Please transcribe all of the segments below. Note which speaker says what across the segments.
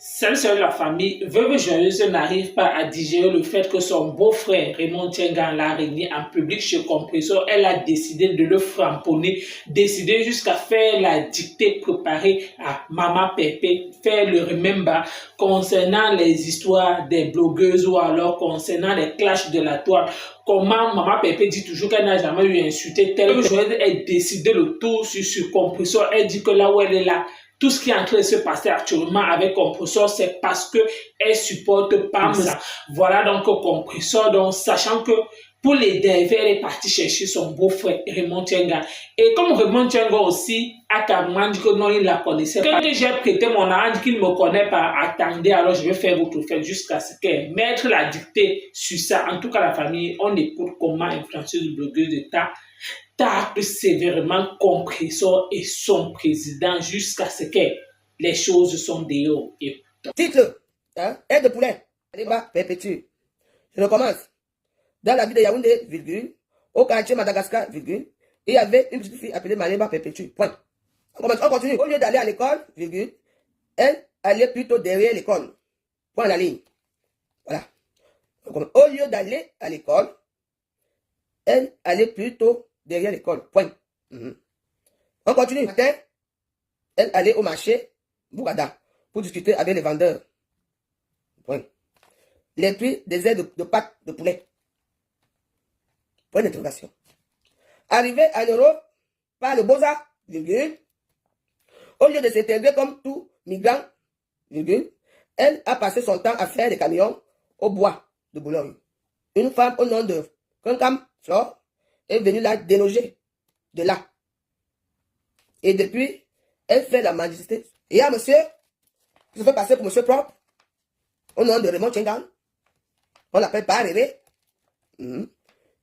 Speaker 1: Seule la famille, veuve joyeuse n'arrive pas à digérer le fait que son beau-frère Raymond Tienga l'a régné en public chez Compressor. Elle a décidé de le framponner, décidé jusqu'à faire la dictée préparée à Mama Pépé, faire le remember concernant les histoires des blogueuses ou alors concernant les clashs de la toile. Comment Mama Pépé dit toujours qu'elle n'a jamais eu insulté tel joyeuse, elle décide le tour sur Compressor. Elle dit que là où elle est là, tout ce qui est en train de se passer actuellement avec Compressor, c'est parce que elle supporte pas ça. Voilà donc Compressor, donc sachant que pour l'aider, elle est partie chercher son beau-frère Raymond Tienga. Et comme Raymond Tienga aussi a carrément dit que non, il la connaissait pas. Quand j'ai prêté mon argent qu'il ne me connaît pas, attendez, alors je vais faire votre fête jusqu'à ce que mettre la dictée sur ça. En tout cas, la famille, on écoute comment influenceuse blogueuse d'État tape sévèrement Compressor et son président jusqu'à ce que les choses sont dehors.
Speaker 2: Titre, hein, aide de poulet, débat perpétue. Je recommence. Dans la ville de Yaoundé, virgule, au quartier Madagascar, virgule, il y avait une petite fille appelée Maléba Perpétue. Point. On continue. Au lieu d'aller à l'école, virgule, elle allait plutôt derrière l'école. Point à la ligne. Voilà. Au lieu d'aller à l'école, elle allait plutôt derrière l'école. Point. On continue. Matin, elle allait au marché Bougada pour discuter avec les vendeurs. Point. Les prix des ailes de pâtes de poulet. Point d'interrogation. Arrivé à l'euro par le Beaux-Arts, virgule, au lieu de s'intégrer comme tout migrant, virgule, elle a passé son temps à faire des camions au bois de Boulogne. Une femme au nom de Kankam Flore est venue la déloger de là. Et depuis, elle fait la mendicité. Et il y a un monsieur qui se fait passer pour monsieur propre, au nom de Raymond Tienga. On l'appelle pas Réré.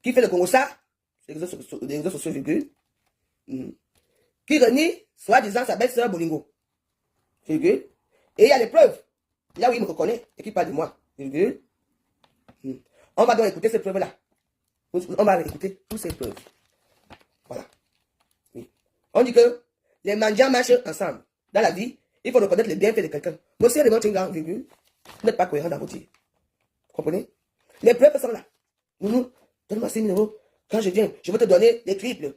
Speaker 2: Qui fait le Congossa, les réseaux sociaux, virgule. Qui renie, soi-disant, sa belle-sœur Bolingo. Virgule. Et il y a les preuves. Là où il me reconnaît et qui parle de moi. Virgule. On va donc écouter ces preuves-là. On va écouter toutes ces preuves. Voilà. Oui. On dit que les mendiants marchent ensemble. Dans la vie, il faut reconnaître les bienfaits de quelqu'un. Monsieur Raymond Tienga, virgule, vous n'êtes pas cohérent dans vos tirs. Vous comprenez? Les preuves sont là. Donne-moi 6 000 euros. Quand je viens, je vais te donner des triples.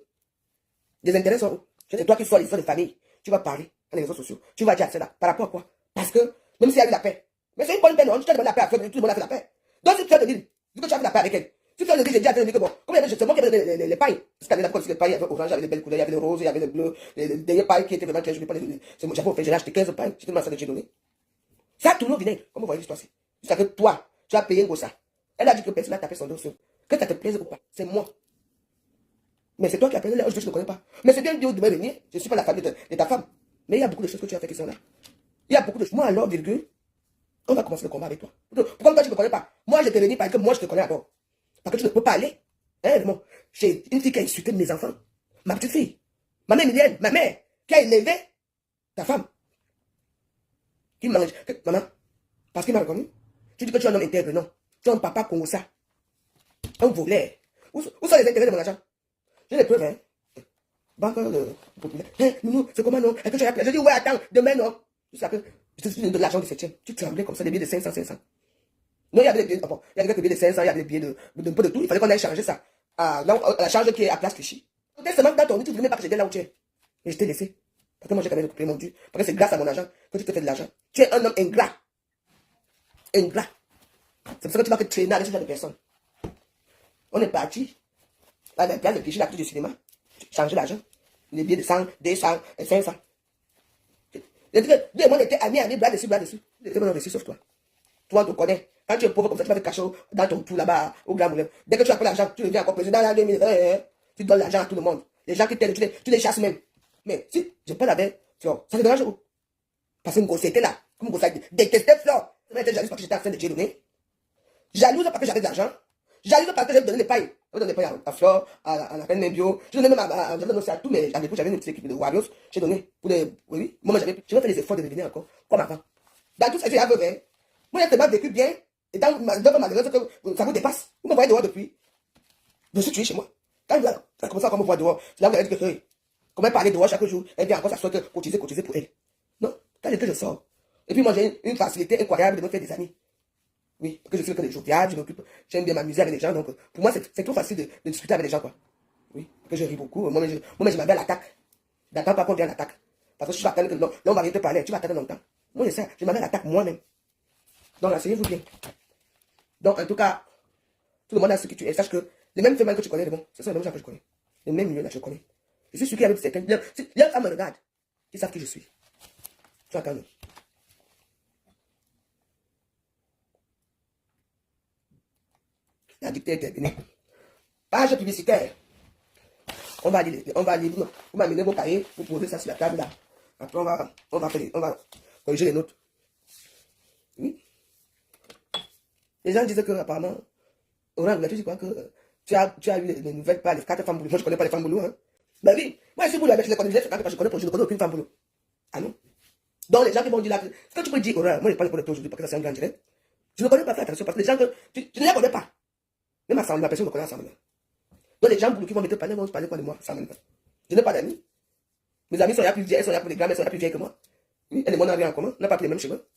Speaker 2: Les intérêts sont où? C'est toi qui sors les histoires de famille. Tu vas parler dans les réseaux sociaux. Tu vas dire cela. Par rapport à quoi? Parce que, même s'il y a eu la paix, mais c'est une bonne peine, tu as demandé la paix à Fleur, tout le monde a fait la paix. Donc si tu as de l'île, dis que tu as fait la paix avec elle. Si tu as de l'île, j'ai dit à Fleur que bon, comme il y avait justement les pailles, parce qu'à l'époque, les pailles, il y avait orange, il y avait les belles couleurs, il y avait le rose, il y avait le bleu, les dernières pailles qui étaient vraiment très jolies. J'avais offert, j'ai acheté 15 pailles, c'était ma ça que j'ai donné. Ça tourne au vinaigre, comme vous voyez l'histoire, c'est. Jusqu'à que toi, tu as payé un gros ça. Elle a dit que personne n'a tapé son dos. Que ça te plaise ou pas, c'est moi. Mais c'est toi qui as pris là, je ne connais pas. Mais c'est bien Dieu de me venir, je ne suis pas la famille de ta femme. Mais il y a beaucoup de choses que tu as fait qui sont là. Il y a beaucoup de choses. Moi alors, virgule, on va commencer le combat avec toi. Pourquoi toi tu ne me connais pas? Moi je t'ai venu parce que moi je te connais d'abord. Parce que tu ne peux pas aller. Hein, bon. J'ai une fille qui a insulté mes enfants. Ma petite fille. Ma mère Emilienne, ma mère, qui a élevé ta femme. Qui mange. Maman, parce qu'il m'a reconnu. Tu dis que tu es un homme intègre, non. Tu es un papa Congossa. Un volet. Où sont les intérêts de mon argent? J'ai les preuves, hein. Banque populaire. Hein, nous, c'est comment non? Est-ce que tu as appelé? Je dis, ouais, attends, demain, non. Jusqu'à que je te suis de l'argent du 7e. Tu tremblais comme ça, des billets de 500. Non, il y avait des billets, bon, il y avait des billets de 500, il y avait des billets de peu de tout. Il fallait qu'on aille changer ça. À la charge qui est à Place Clichy. Dès seulement dans ton lit, tu ne voulais même pas que j'étais là où tu es. Et je t'ai laissé. Parce que moi, j'ai quand même récupéré mon dû. Parce que c'est grâce à mon argent que tu te fais de l'argent. Tu es un homme ingrat. Ingrat. C'est pour ça que tu vas te traîner avec ce genre de personnes. On est parti à la place de Clichy, la plus du cinéma. Changer l'argent. Les billets de 100, 200, 500. Deux mois, on était amis, bras dessus, bras dessus. Les deux mois, sauf toi. Toi, on te connaît. Quand tu es pauvre comme ça, tu vas te cacher dans ton trou là-bas, au Grand Moulin. Dès que tu as pris l'argent, tu deviens encore président dans la 2000. Tu donnes l'argent à tout le monde. Les gens qui t'aident, tu les chasses même. Mais si je parle avec Flore, ça te dérange où? Parce que Ngossé était là. Comme Ngossé détestait Flore. Ça était jalouse parce que j'étais en train de te donner. Jalouse parce que j'avais de l'argent. Jalouse parce que j'avais donné les pailles. J'avais donné les pailles à Flore, à la peine même bio. Je donnais même j'avais donné à tout, mais j'avais une petite équipe de Warriors. J'ai donné pour les. Oui. Moi, j'ai fait les efforts de revenir encore. Comme avant. Dans tout ça, j'ai aveuglé. Moi, j'ai tellement vécu bien. Et dans ma œuvre malheureuse que ça vous dépasse. Vous me voyez dehors depuis. Je suis tué chez moi. Quand elle a commencé à me voir dehors, c'est là où elle a dit que comment elle parlait dehors chaque jour. Elle vient encore s'asseoir, cotiser pour elle. Non. Quand je sors, Et puis moi, j'ai une facilité incroyable de me faire des amis. Oui, parce que je suis que les joviales, je m'occupe, j'aime bien m'amuser avec les gens. Donc, pour moi, c'est trop facile de discuter avec les gens, quoi. Oui, parce que je ris beaucoup. Moi, je m'appelle l'attaque. Je n'attends pas qu'on vienne l'attaque. Parce que si je attends que là, on va venir te parler, tu vas attendre longtemps. Moi, je m'appelle l'attaque moi-même. Donc, asseyez-vous bien. Donc, en tout cas, tout le monde a ce que tu es. Sache que les mêmes femmes que tu connais, bon, ce sont les mêmes gens que je connais. Les mêmes milieux là, je connais. Je suis celui qui a avec certains. Les femmes me regardent. Ils savent qui je suis. Tu attends. La dictée est terminée. Page publicitaire. On va amener vos cahiers, vous posez ça sur la table là. Après, on va corriger les notes. Oui. Les gens disent que, apparemment, Orang, tu dis quoi que tu as eu les nouvelles par les 4 femmes boulot. Moi, je connais pas les femmes boulot, hein. Ben oui, moi, je suis boulot avec, je les connais, je ne connais aucune femme boulot. Ah non? Donc, les gens qui vont dire là, ce que tu peux dire, Orang, moi, je parle pour toi aujourd'hui parce que ça c'est un grand direct. Je ne connais pas, fais attention, parce que les gens que, je ne les connais pas. Même ensemble, ma personne me connaît ensemble. Donc, les gens boulot qui vont me parler, vont parler quoi de moi, ça me. Je n'ai pas d'amis. Mes amis sont là plus vieilles, elles sont là plus grandes, elles sont là plus vieilles que moi. Oui, elles ne m'ont rien en commun, on n'a pas pris les mêmes cheveux.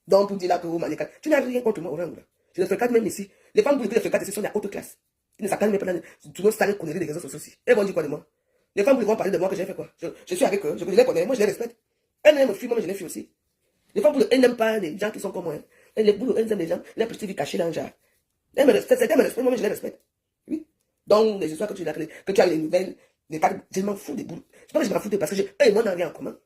Speaker 2: Donc, pour dire là que vous m'allez, tu n'as rien contre moi, Orang. Je ne fréquente même ici. Les femmes boulot que je fréquente ici sont de la haute classe. Ils ne s'attendent même pas dans tout le sale connerie des réseaux sociaux aussi. Elles vont dire quoi de moi? Les femmes vont parler de moi que j'ai fait quoi? Je suis avec eux, je les connais, moi je les respecte. Elles aiment me fuir, moi je les fuis aussi. Les femmes boulot, elles n'aiment pas les gens qui sont comme moi. Les boulot, elles aiment les gens, les petites vies cachées dans le genre. Elles me respectent, certaines me respectent, moi je les respecte. Oui. Donc, les histoires que tu as les nouvelles, les cas, je m'en fous des boulots. Je pense que je m'en fous parce que eux et moi n'ont rien en commun.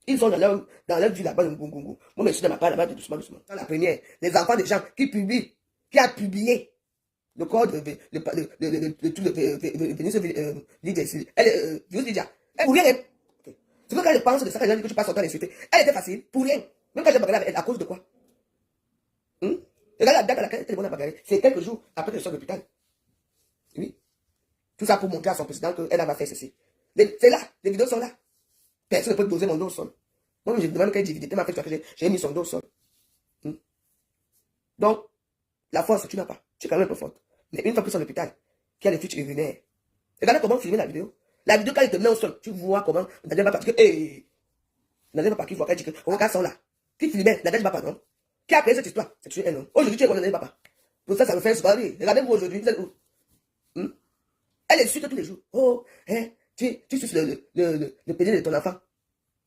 Speaker 2: Ils sont dans leur vie là-bas, moi je suis dans ma part là-bas, doucement. Dans la première, les enfants des gens qui publient, qui a publié le code, Lydia. Elle, pour rien. C'est que quand je pense de ça, quand je dis que tu passes son temps à l'insulter, elle était facile, pour rien. Même quand j'ai bagarré avec elle, à cause de quoi? Regarde la date à laquelle elle était bonne à bagarrer. C'est quelques jours après que je sois de l'hôpital. Oui. Tout ça pour montrer à son président qu'elle va faire ceci. C'est là, les vidéos sont là. Personne ne peut doser mon dos au sol. Moi, je demande qu'elle divide. Tellement fait que j'ai mis son dos au sol. Donc, la force, tu n'as pas. Tu es quand même un peu forte. Mais une fois que tu es à l'hôpital, qui a les fuites urinaires, regardez comment filmer la vidéo. La vidéo, quand elle te met au sol, tu vois comment Nadège va partir. Nadège va partir, voit qu'elle dit que, on regarde ça là. Qui filmait Nadège va pas, non? Qui a créé cette histoire? C'est tué un homme. Aujourd'hui, tu es comme Nadège va pas. Pour ça, ça me fait soirée. Regardez-vous aujourd'hui, vous êtes où? Elle est suite tous les jours. Oh, hein, tu suces le pédé de ton enfant.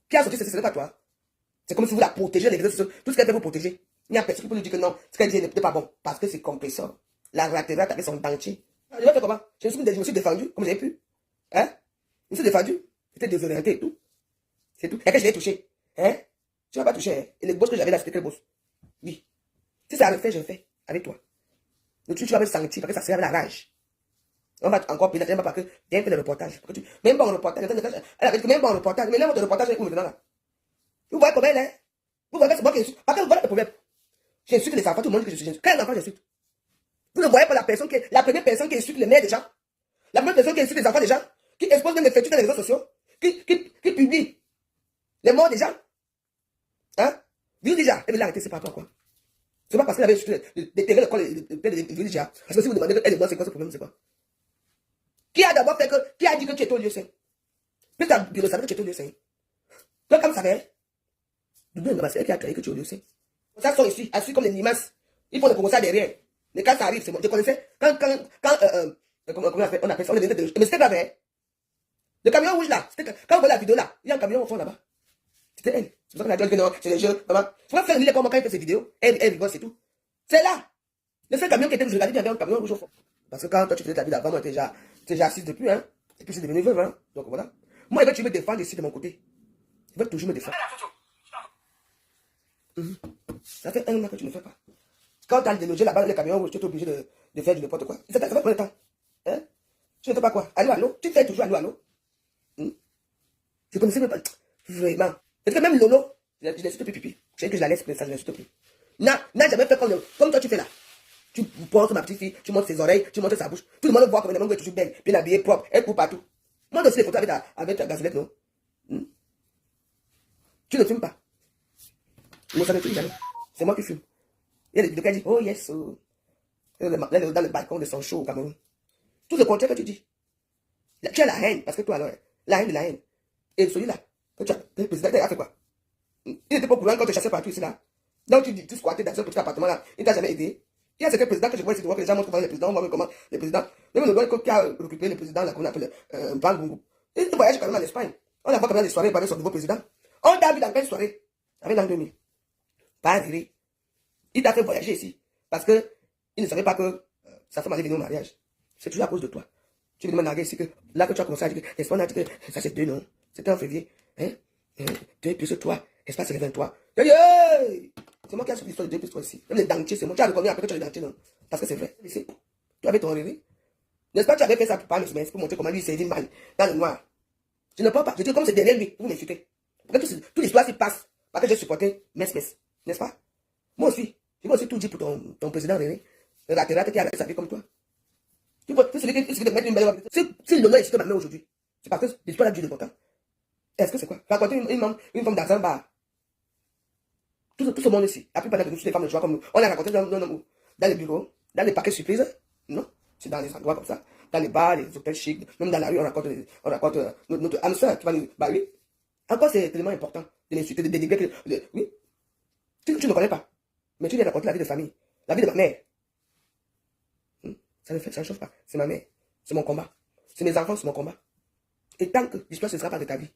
Speaker 2: Qui a sorti ce n'est pas toi. C'est comme si vous la protégez, tout ce qu'elle fait vous protéger. Il n'y a personne qui peut lui dire que non, ce qu'elle dit n'est pas bon. Parce que c'est compresseur. La raterate avec son dentier. Je vais faire comment? Je me suis défendu, comme j'ai pu. Hein? Je me suis défendu. J'étais désorienté et tout. C'est tout. Et que je l'ai touché. Hein? Tu ne vas pas toucher. Hein? Et les bosses que j'avais là, c'était quelle bosse? Oui. Si ça le fait, je le fais. Avec toi. Donc tu vas me sentir parce que ça sert avec la rage. On va encore payer la parce que viens faire le reportage. Même pas en reportage. Elle avait dit que même pas en reportage. Mais là, votre reportage est où maintenant là? Vous voyez comment elle est? Vous voyez, c'est moi qui insulte. Parce que vous voyez le problème. J'insulte les enfants, tout le monde dit que je suis. Quel enfant j'insulte? Vous ne voyez pas la première personne qui insulte les mères des gens? La première personne qui insulte les enfants des gens? Qui expose même les fétus dans les réseaux sociaux? Qui publie les morts des gens? Hein? Vous déjà, elle veut l'arrêter, c'est pas toi quoi. C'est pas parce qu'elle avait insulté déterrer le corps de déjà. Parce que si vous demandez elle est morte, c'est quoi ce problème, c'est quoi? Qui a d'abord fait que, qui a dit que tu étais au lieu saint? Puis tu as savais que tu étais au lieu saint. Donc, comme ça fait, c'est elle qui a créé que tu es au lieu saint. Ça sont ici, assis comme les limaces. Ils font des promos ça derrière. Mais quand ça arrive, c'est moi. Je connaissais, comment on appelle ça, on est de. Mais c'était pas vrai. Le camion rouge là, quand on voit la vidéo là, il y a un camion au fond là-bas. C'était elle. C'est pour ça qu'on a dit que non, c'est les jeux, maman. Tu vas faire lire comment quand il fait ses vidéos, elle rigole, c'est tout. C'est là. Le seul camion qui était, je regardais, il y avait un camion rouge au fond. Parce que quand toi tu faisais ta vie d'avant, moi, tu es déjà assise depuis, hein. Et puis c'est devenu veuve, hein. Donc voilà. Moi, tu me défendre ici de mon côté. Il va toujours me défendre. Ça fait un an que tu ne fais pas. Quand tu as délogé là-bas, les camions rouges, tu es obligé de faire du n'importe quoi. Ça fait combien de temps? Hein? Tu ne fais pas quoi? Allô? Tu fais toujours allô? Je connaissais même pas. Vraiment. Parce que même Lolo, je l'insulte plus pipi. Je sais que je la laisse, mais ça, je l'insulte plus. N'a jamais fait comme toi tu fais là. Tu portes ma petite fille, tu montes ses oreilles, tu montes sa bouche. Tout le monde voit comme elle est toujours belle, bien habillée, propre, elle court partout. Montre aussi les photos avec ta gazolette, non? Tu ne filmes pas. Moi, ça ne filme jamais. C'est moi qui filme. Il y a des vidéos qui disent, oh yes, dans le balcon de son show au Cameroun. Tout le contraire que tu dis. Tu as la haine, parce que toi alors, la haine de la haine. Et celui-là, que tu as, le président, il a fait quoi? Il n'était pas au courant quand tu chassais partout ici là. Donc tu squattais dans ce petit appartement là. Il ne t'a jamais aidé. Il y a certains présidents que je vois ici, tu vois que les gens montrent comment les présidents, on voit comment les présidents. Même le gars qui a occupé le président, là, qu'on appelle Bangungu. Il voyage quand même en Espagne. On la voit quand même dans les soirées, il parlait son nouveau président. On t'a vu dans quelle soirée? Avec l'an 2000. Pas arrivé. Il t'a fait voyager ici. Parce que il ne savait pas que sa femme allait venir au mariage. C'est toujours à cause de toi. Tu veux me narguer ici que là que tu as commencé à dire que l'espace a dit que ça c'est 2 non. C'était en février. Hein? 2 plus 3. Espace c'est 23. C'est moi qui ai su l'histoire de 2 plus 3 ici. Même les dentiers, c'est moi. Tu as reconnu après que tu as les dentiers, non? Parce que c'est vrai. Ici, tu avais ton rêve. N'est-ce pas, tu avais fait ça pour parler semaine, pour montrer comment lui s'est dit mal dans le noir. Je ne parle pas. Je dis comme c'est derrière lui, vous m'insultez. Parce que toute l'histoire s'y passe. Parce que j'ai supporté Mess. N'est-ce pas? Moi aussi. Je vais aussi tout dire pour ton président René. Le raterate qui a sa vie comme toi. Tu vois, c'est celui qui te mettre une belle. Si l'honneur est sur ma main aujourd'hui, c'est parce que l'histoire a dû de ton temps. Est-ce que c'est quoi? Raconter une femme dans un bar. Tout ce monde ici, la plupart de nous, les femmes de joie comme nous, on a raconté dans les bureaux, dans les paquets surprises. Non, c'est dans les endroits comme ça. Dans les bars, les hôtels chics, même dans la rue, on raconte notre âme sœur qui va nous. Bah oui. Encore, c'est tellement important de l'insulter, de dénigrer. Oui. Tu ne connais pas. Mais tu viens raconter la vie de famille. La vie de ma mère. Ça ne chauffe pas. C'est ma mère. C'est mon combat. C'est mes enfants, c'est mon combat. Et tant que l'histoire ne sera pas de ta vie,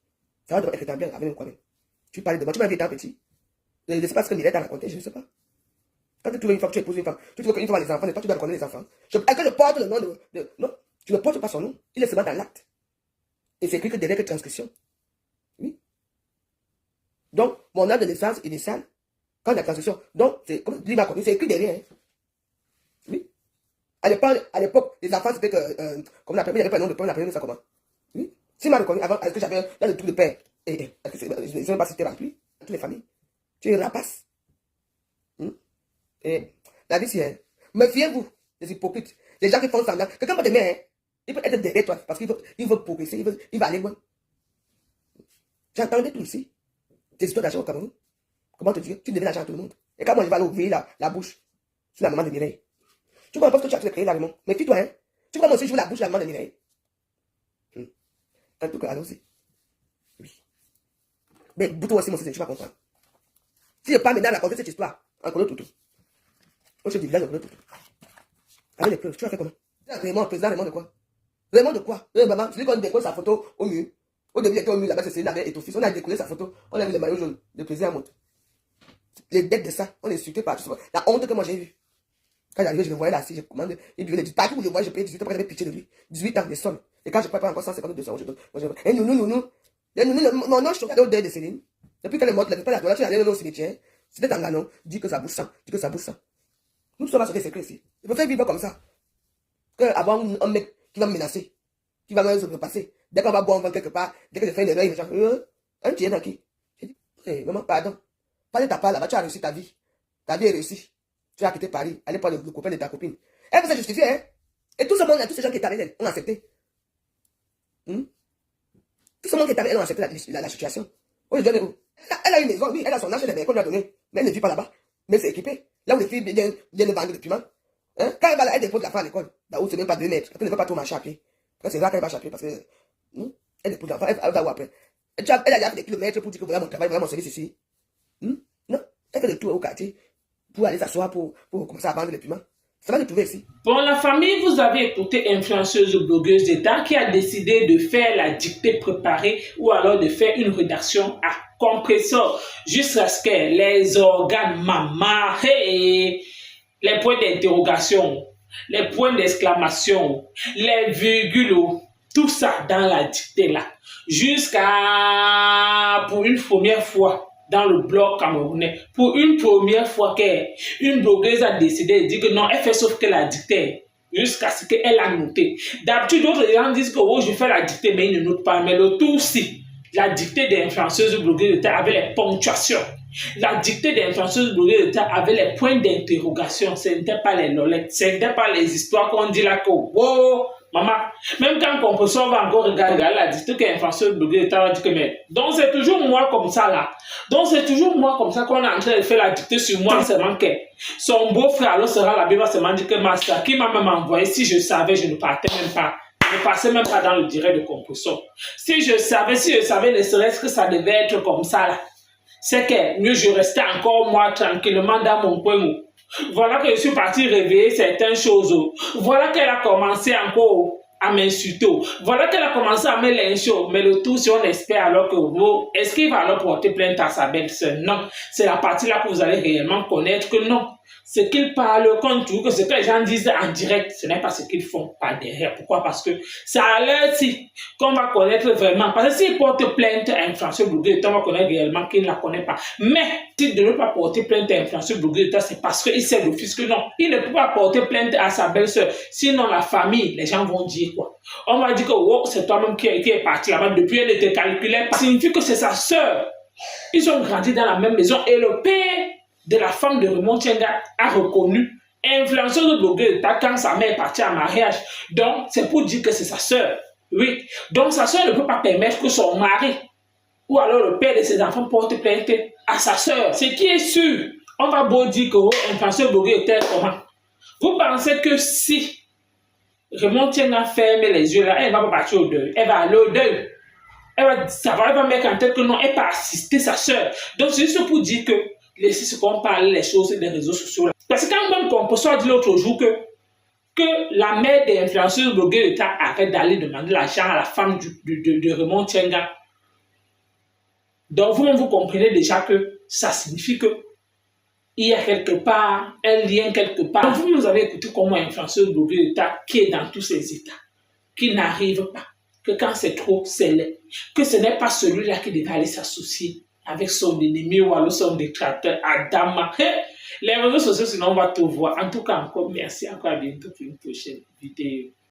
Speaker 2: ça va être rétablir avec moi-même. Tu parlais de moi, tu m'as vu étant petit. Je ne sais pas ce que Mireille t'a raconté, je ne sais pas. Quand tu trouves une femme, tu épouses une femme, tu trouves qu'une femme a les enfants, et toi tu dois reconnaître les enfants. Est-ce que je porte le nom de. Non, tu ne portes pas son nom. Il est seulement dans l'acte. Et c'est écrit que derrière que transcription. Oui. Donc, mon âge de naissance initiale, quand la transcription, donc, c'est comme il m'a connu, c'est écrit derrière. Hein. Oui. À l'époque, les enfants, c'était que, comme on appelle, il n'y avait pas de nom de père, on appelait ça comment? Oui. S'il m'a reconnu avant, est-ce que j'avais là le truc de père? Est-ce que je ne sais même pas si c'était rempli, toutes les familles. Tu es une rapace. Et la vie, c'est. Méfiez-vous des hypocrites. Les gens qui font semblant. Quelqu'un va t'aimer, hein. Il peut être derrière toi parce qu'il veut progresser, il va aller loin. J'entendais tout ici. Tes histoires d'argent au Cameroun. Comment te dire? Tu devais l'argent à tout le monde. Et quand moi, je vais aller ouvrir la bouche sur la maman de Mireille. Tu vois, parce que tu as créé là, Raymond. Mais toi, hein. Tu vois, moi aussi, je joue la bouche sur la maman de Mireille. En tout cas, allons-y. Oui. Mais toi aussi, mon fils, tu vas comprendre. Si je parle maintenant de raconter cette histoire, en connaît tout. Au chef du village, on connaît tout. Avec les preuves, tu as fait comment? Raymond, président Raymond de quoi? Raymond de quoi? Maman, celui qu'on décolle sa photo au mur. Au début, il était au mur là-bas, c'est celui-là et ton fils. On a décollé sa photo, on a vu le maillot jaune, le président monte. Les dettes de ça, on est insulté par tout ça. La honte que moi j'ai eue. Quand j'arrivais, je le voyais là, si je commande, il buvait les 10. Partout où je voyais, je payais 18 ans, j'avais pitié de lui. 18 ans, des sommes. Et quand je prépare encore 150 200 euros, je donne. Et nous. Mon nom, je suis au deuil de Céline. Depuis qu'elle est morte, la plupart de la toilette, tu allais au cimetière. C'était un ganon, dit que ça bouge sang, Nous sommes sur des secrets ici. Il faut faire vivre comme ça. Qu'avoir un mec qui va me menacer, qui va me repasser. Dès qu'on va boire, on va quelque part, dès que je fais une erreur, il me dit, un tiers dans qui? J'ai dit, hey, maman, pardon. Pas de ta part là-bas, tu as réussi ta vie. Ta vie est réussie. Tu as quitté Paris, aller prendre le copain de ta copine. Elle vous a justifié, hein? Et tout ce monde, tous ces gens qui étaient avec elle, ont accepté. Tout ce monde qui est avec elle, ont accepté la situation. Elle a une maison, oui, elle a son âge, elle a qu'on lui a donné. Mais elle ne vit pas là-bas. Mais c'est équipé. Là où les filles viennent vendre des piments. Hein? Quand elle va là, elle dépose la femme à l'école. Là-haut, c'est même pas 2 mètres. Elle ne veut pas trop marcher à pied. Parce que c'est là qu'elle va marcher à pied. Parce que. Elle dépose l'enfant, elle va où après? Elle a déjà fait des kilomètres pour dire que voilà mon travail, voilà mon service ici. Non? Elle fait le tour au quartier pour aller s'asseoir pour commencer à vendre les piments. Ça va le trouver ici.
Speaker 1: Bon, la famille, vous avez écouté influenceuse ou blogueuse d'État qui a décidé de faire la dictée préparée ou alors de faire une rédaction à compresseur jusqu'à ce que les organes maman, hey, les points d'interrogation, les points d'exclamation, les virgules, tout ça dans la dictée là, jusqu'à pour une première fois dans le blog camerounais, pour une première fois qu'une blogueuse a décidé de dire que non, elle fait sauf que la dictée, jusqu'à ce qu'elle a noté. D'habitude, d'autres gens disent que oh, je fais la dictée, mais ils ne notent pas. Mais le tout aussi, la dictée des influenceuses blogueuses d'État avait les ponctuations. La dictée des influenceuses blogueuses d'État avait les points d'interrogation. Ce n'était pas les lolettes, ce n'était pas les histoires qu'on dit là que wow, maman, même quand Compresseur va encore regarder la dictée que l'influenceuse blogueuse d'État va dire que mais donc c'est toujours moi comme ça là. Donc c'est toujours moi comme ça qu'on est en train de faire la dictée sur moi seulement que son beau-frère alors sera là-bas va seulement dire que Master qui m'a même envoyé, si je savais je ne partais même pas. Je ne passais même pas dans le direct de Compresseur. Si je savais, ne serait-ce que ça devait être comme ça là. c'est que mieux je restais encore moi tranquillement dans mon coin. Voilà que je suis parti réveiller certaines choses. Voilà qu'elle a commencé encore à m'insulter. Voilà qu'elle a commencé à me lyncher. Mais le tout, si on espère alors que vous, est-ce qu'il va alors porter plainte à sa belle-sœur? Non. C'est la partie là que vous allez réellement connaître que non. Ce qu'ils parlent contre que ce que les gens disent en direct, ce n'est pas ce qu'ils font par derrière. Pourquoi? Parce que c'est à l'heure ci qu'on va connaître vraiment. Parce que s'il porte plainte à influenceur blogueur, on va connaître réellement qu'il ne la connaît pas. Mais s'il ne veut pas porter plainte à influenceur blogueur, c'est parce qu'il sait d'office que non. Il ne peut pas porter plainte à sa belle-sœur. Sinon, la famille, les gens vont dire quoi? On va dire que oh, c'est toi-même qui est parti là-bas depuis, elle ne te calculait pas. Ça signifie que c'est sa sœur. Ils ont grandi dans la même maison et le père de la femme de Raymond Tchenga a reconnu influenceuse de blogueur quand sa mère est partie en mariage. Donc, c'est pour dire que c'est sa sœur. Oui. Donc, sa sœur ne peut pas permettre que son mari ou alors le père de ses enfants porte plainte à sa sœur. Ce qui est sûr, on va beau dire que influenceuse de blogueur était comment? Vous pensez que si Raymond Tchenga ferme les yeux là, elle ne va pas partir au deuil. Elle va aller au deuil. Elle va savoir, elle va mettre en tête que non, elle va assister sa sœur. Donc, c'est juste pour dire que laissez ce qu'on parle les choses des réseaux sociaux. Là. Parce que quand même, on peut soit dire l'autre jour que la mère des influenceurs blogueurs d'État arrête d'aller demander l'argent à la femme de Raymond Tchenga. Donc, vous comprenez déjà que ça signifie que il y a quelque part un lien quelque part. Donc, vous nous avez écouté comment un influenceur blogueur d'État qui est dans tous ces états, qui n'arrive pas, que quand c'est trop, c'est laid, que ce n'est pas celui-là qui devait aller s'associer avec son ennemi ou alors son détracteur, Adama. Les réseaux sociaux, sinon on va tout voir. En tout cas, encore merci, encore à bientôt pour une prochaine vidéo.